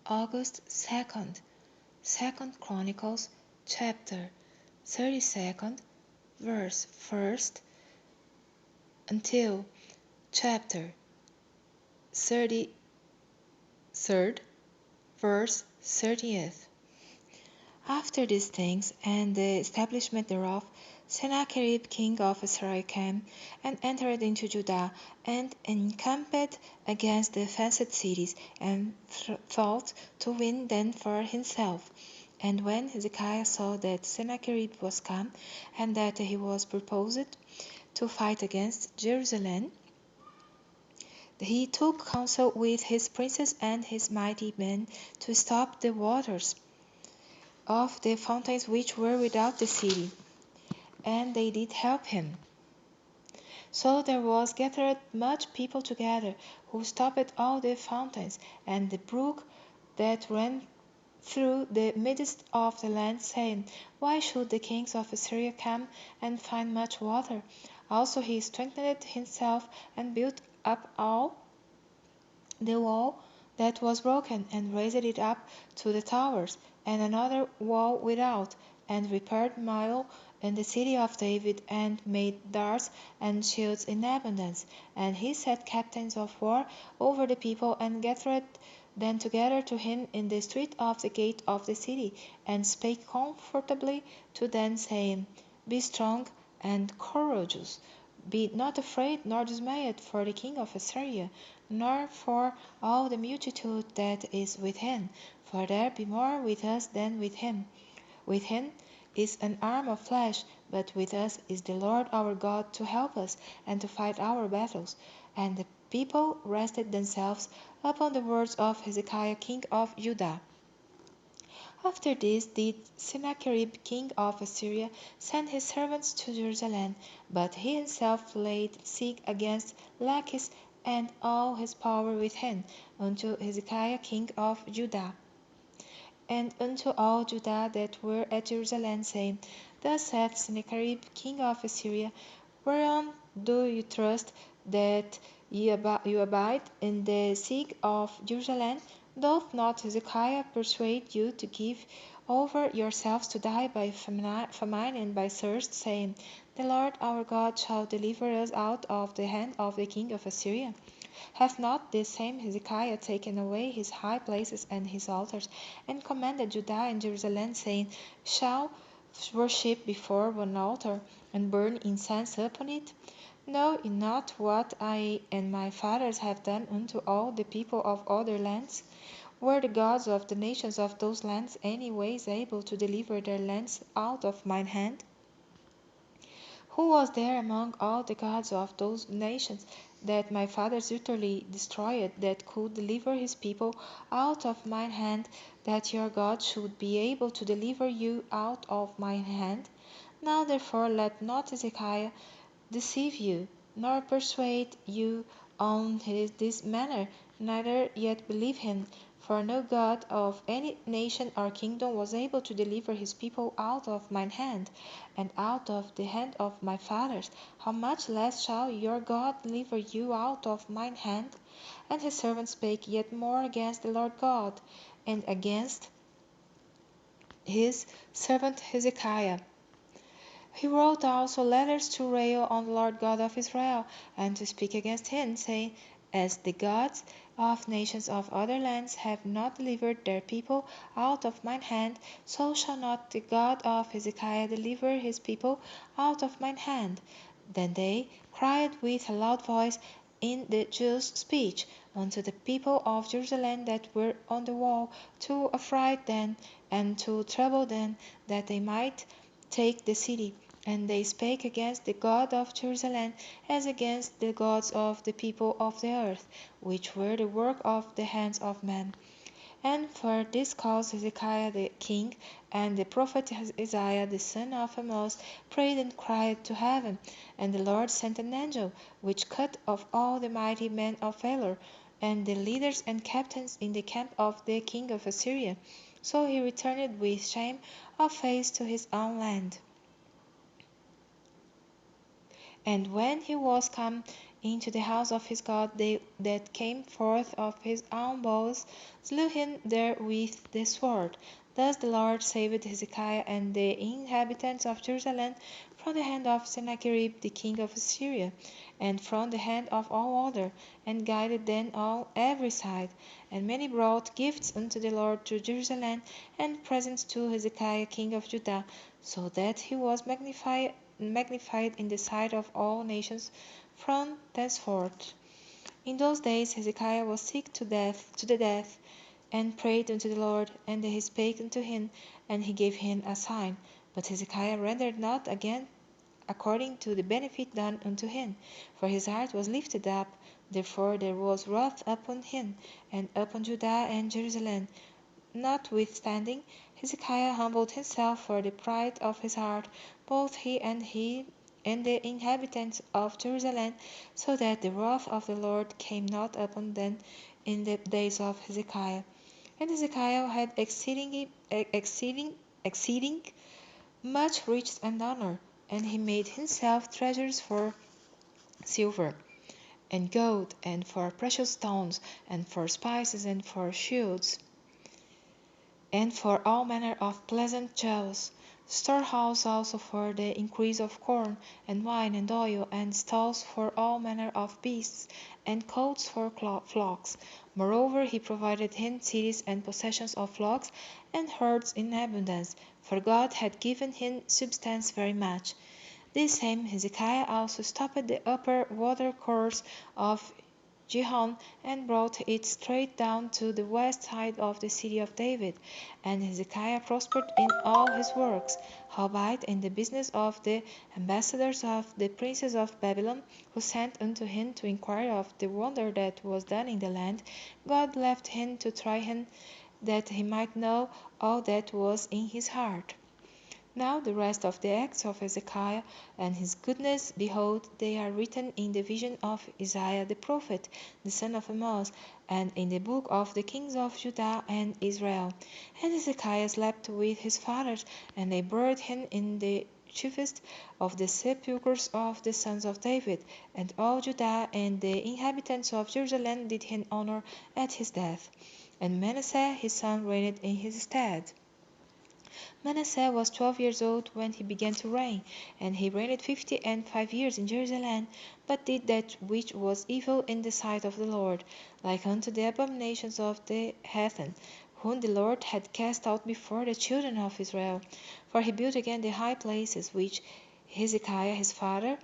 August 2nd, 2nd Chronicles, chapter 32nd, verse 1st until chapter 33rd, verse 30th. After these things, and the establishment thereof, Sennacherib king of Assyria came, and entered into Judah, and encamped against the fenced cities, and thought to win them for himself. And when Hezekiah saw that Sennacherib was come, and that he was purposed to fight against Jerusalem, he took counsel with his princes and his mighty men to stop the waters of the fountains which were without the city, and they did help him. So there was gathered much people together, who stopped all the fountains, and the brook that ran through the midst of the land, saying, Why should the kings of Assyria come and find much water? Also he strengthened himself, and built up all the wall that was broken, and raised it up to the towers, and another wall without, and repaired Milo in the city of David, and made darts and shields in abundance. And he set captains of war over the people, and gathered them together to him in the street of the gate of the city, and spake comfortably to them, saying, Be strong and courageous. Be not afraid nor dismayed for the king of Assyria, nor for all the multitude that is with him, for there be more with us than with him. With him is an arm of flesh, but with us is the Lord our God to help us and to fight our battles. And the people rested themselves upon the words of Hezekiah king of Judah. After this did Sennacherib king of Assyria send his servants to Jerusalem, but he himself laid siege against Lachish and all his power with him, unto Hezekiah king of Judah, and unto all Judah that were at Jerusalem, saying, Thus saith Sennacherib king of Assyria, Whereon do you trust that you abide in the siege of Jerusalem? Doth not Hezekiah persuade you to give over yourselves to die by famine and by thirst, saying, The Lord our God shall deliver us out of the hand of the king of Assyria? Hath not this same Hezekiah taken away his high places and his altars, and commanded Judah and Jerusalem, saying, Shall worship before one altar, and burn incense upon it? Know ye not what I and my fathers have done unto all the people of other lands? Were the gods of the nations of those lands any ways able to deliver their lands out of mine hand? Who was there among all the gods of those nations that my fathers utterly destroyed, that could deliver his people out of mine hand, that your God should be able to deliver you out of mine hand? Now therefore let not Hezekiah deceive you, nor persuade you on this manner, neither yet believe him. For no God of any nation or kingdom was able to deliver his people out of mine hand, and out of the hand of my fathers. How much less shall your God deliver you out of mine hand? And his servant spake yet more against the Lord God, and against his servant Hezekiah. He wrote also letters to rail on the Lord God of Israel, and to speak against him, saying, As the gods of nations of other lands have not delivered their people out of mine hand, so shall not the God of Hezekiah deliver his people out of mine hand. Then they cried with a loud voice in the Jews' speech unto the people of Jerusalem that were on the wall, to affright them and to trouble them, that they might take the city. And they spake against the God of Jerusalem as against the gods of the people of the earth, which were the work of the hands of men. And for this cause Hezekiah the king and the prophet Isaiah the son of Amoz prayed and cried to heaven, and the Lord sent an angel, which cut off all the mighty men of valor, and the leaders and captains in the camp of the king of Assyria. So he returned with shame of face to his own land. And when he was come into the house of his God, they that came forth of his own bowels slew him there with the sword. Thus the Lord saved Hezekiah and the inhabitants of Jerusalem from the hand of Sennacherib the king of Assyria, and from the hand of all other, and guided them on every side. And many brought gifts unto the Lord to Jerusalem, and presents to Hezekiah king of Judah, so that he was magnified in the sight of all nations from thenceforth. In those days Hezekiah was sick to the death, and prayed unto the Lord, and he spake unto him, and he gave him a sign. But Hezekiah rendered not again according to the benefit done unto him, for his heart was lifted up. Therefore there was wrath upon him, and upon Judah and Jerusalem. Notwithstanding, Hezekiah humbled himself for the pride of his heart, both he and the inhabitants of Jerusalem, so that the wrath of the Lord came not upon them in the days of Hezekiah. And Hezekiah had exceeding much riches and honor, and he made himself treasures for silver and gold, and for precious stones, and for spices, and for shields, and for all manner of pleasant jewels, storehouse also for the increase of corn, and wine, and oil, and stalls for all manner of beasts, and coats for flocks. Moreover, he provided him cities and possessions of flocks and herds in abundance, for God had given him substance very much. This same Hezekiah also stopped the upper watercourse of Gihon, and brought it straight down to the west side of the city of David. And Hezekiah prospered in all his works. Howbeit in the business of the ambassadors of the princes of Babylon, who sent unto him to inquire of the wonder that was done in the land, God left him to try him, that he might know all that was in his heart. Now the rest of the acts of Hezekiah and his goodness, behold, they are written in the vision of Isaiah the prophet, the son of Amoz, and in the book of the kings of Judah and Israel. And Hezekiah slept with his fathers, and they buried him in the chiefest of the sepulchres of the sons of David, and all Judah and the inhabitants of Jerusalem did him honor at his death. And Manasseh his son reigned in his stead. Manasseh was 12 years old when he began to reign, and he reigned 55 years in Jerusalem, but did that which was evil in the sight of the Lord, like unto the abominations of the heathen, whom the Lord had cast out before the children of Israel. For he built again the high places which Hezekiah his father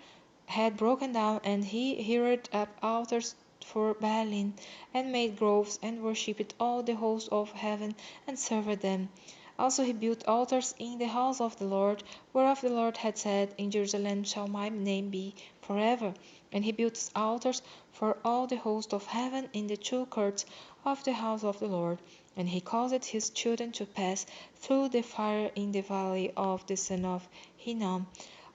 had broken down, and he reared up altars for Baalim, and made groves, and worshipped all the hosts of heaven, and served them. Also he built altars in the house of the Lord, whereof the Lord had said, In Jerusalem shall my name be forever. And he built altars for all the host of heaven in the two courts of the house of the Lord. And he caused his children to pass through the fire in the valley of the son of Hinnom.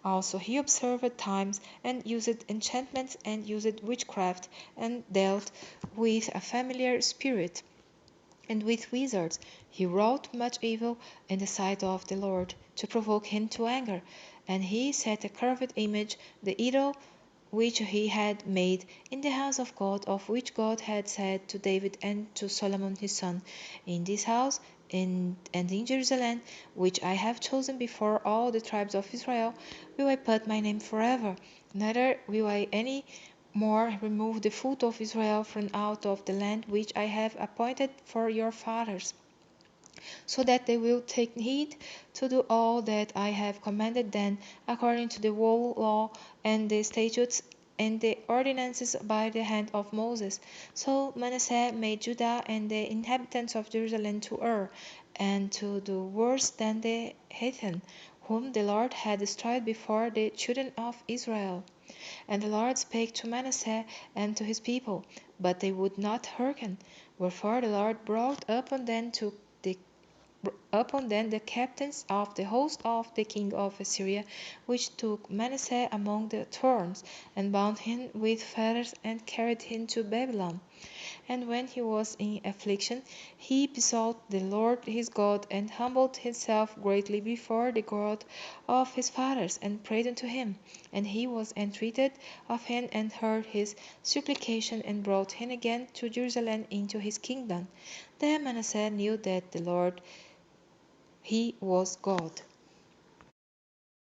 Also he observed times, and used enchantments, and used witchcraft, and dealt with a familiar spirit, and with wizards. He wrought much evil in the sight of the Lord, to provoke him to anger. And he set a carved image, the idol which he had made, in the house of God, of which God had said to David and to Solomon his son, In this house and in Jerusalem, which I have chosen before all the tribes of Israel, will I put my name forever. Neither will I any more remove the foot of Israel from out of the land which I have appointed for your fathers, so that they will take heed to do all that I have commanded them, according to the whole law and the statutes and the ordinances by the hand of Moses. So Manasseh made Judah and the inhabitants of Jerusalem to err, and to do worse than the heathen, whom the Lord had destroyed before the children of Israel. And the Lord spake to Manasseh and to his people, but they would not hearken. Wherefore the Lord brought upon them the captains of the host of the king of Assyria, which took Manasseh among the thorns, and bound him with fetters, and carried him to Babylon. And when he was in affliction, he besought the Lord his God, and humbled himself greatly before the God of his fathers, and prayed unto him. And he was entreated of him, and heard his supplication, and brought him again to Jerusalem into his kingdom. Then Manasseh knew that the Lord he was God.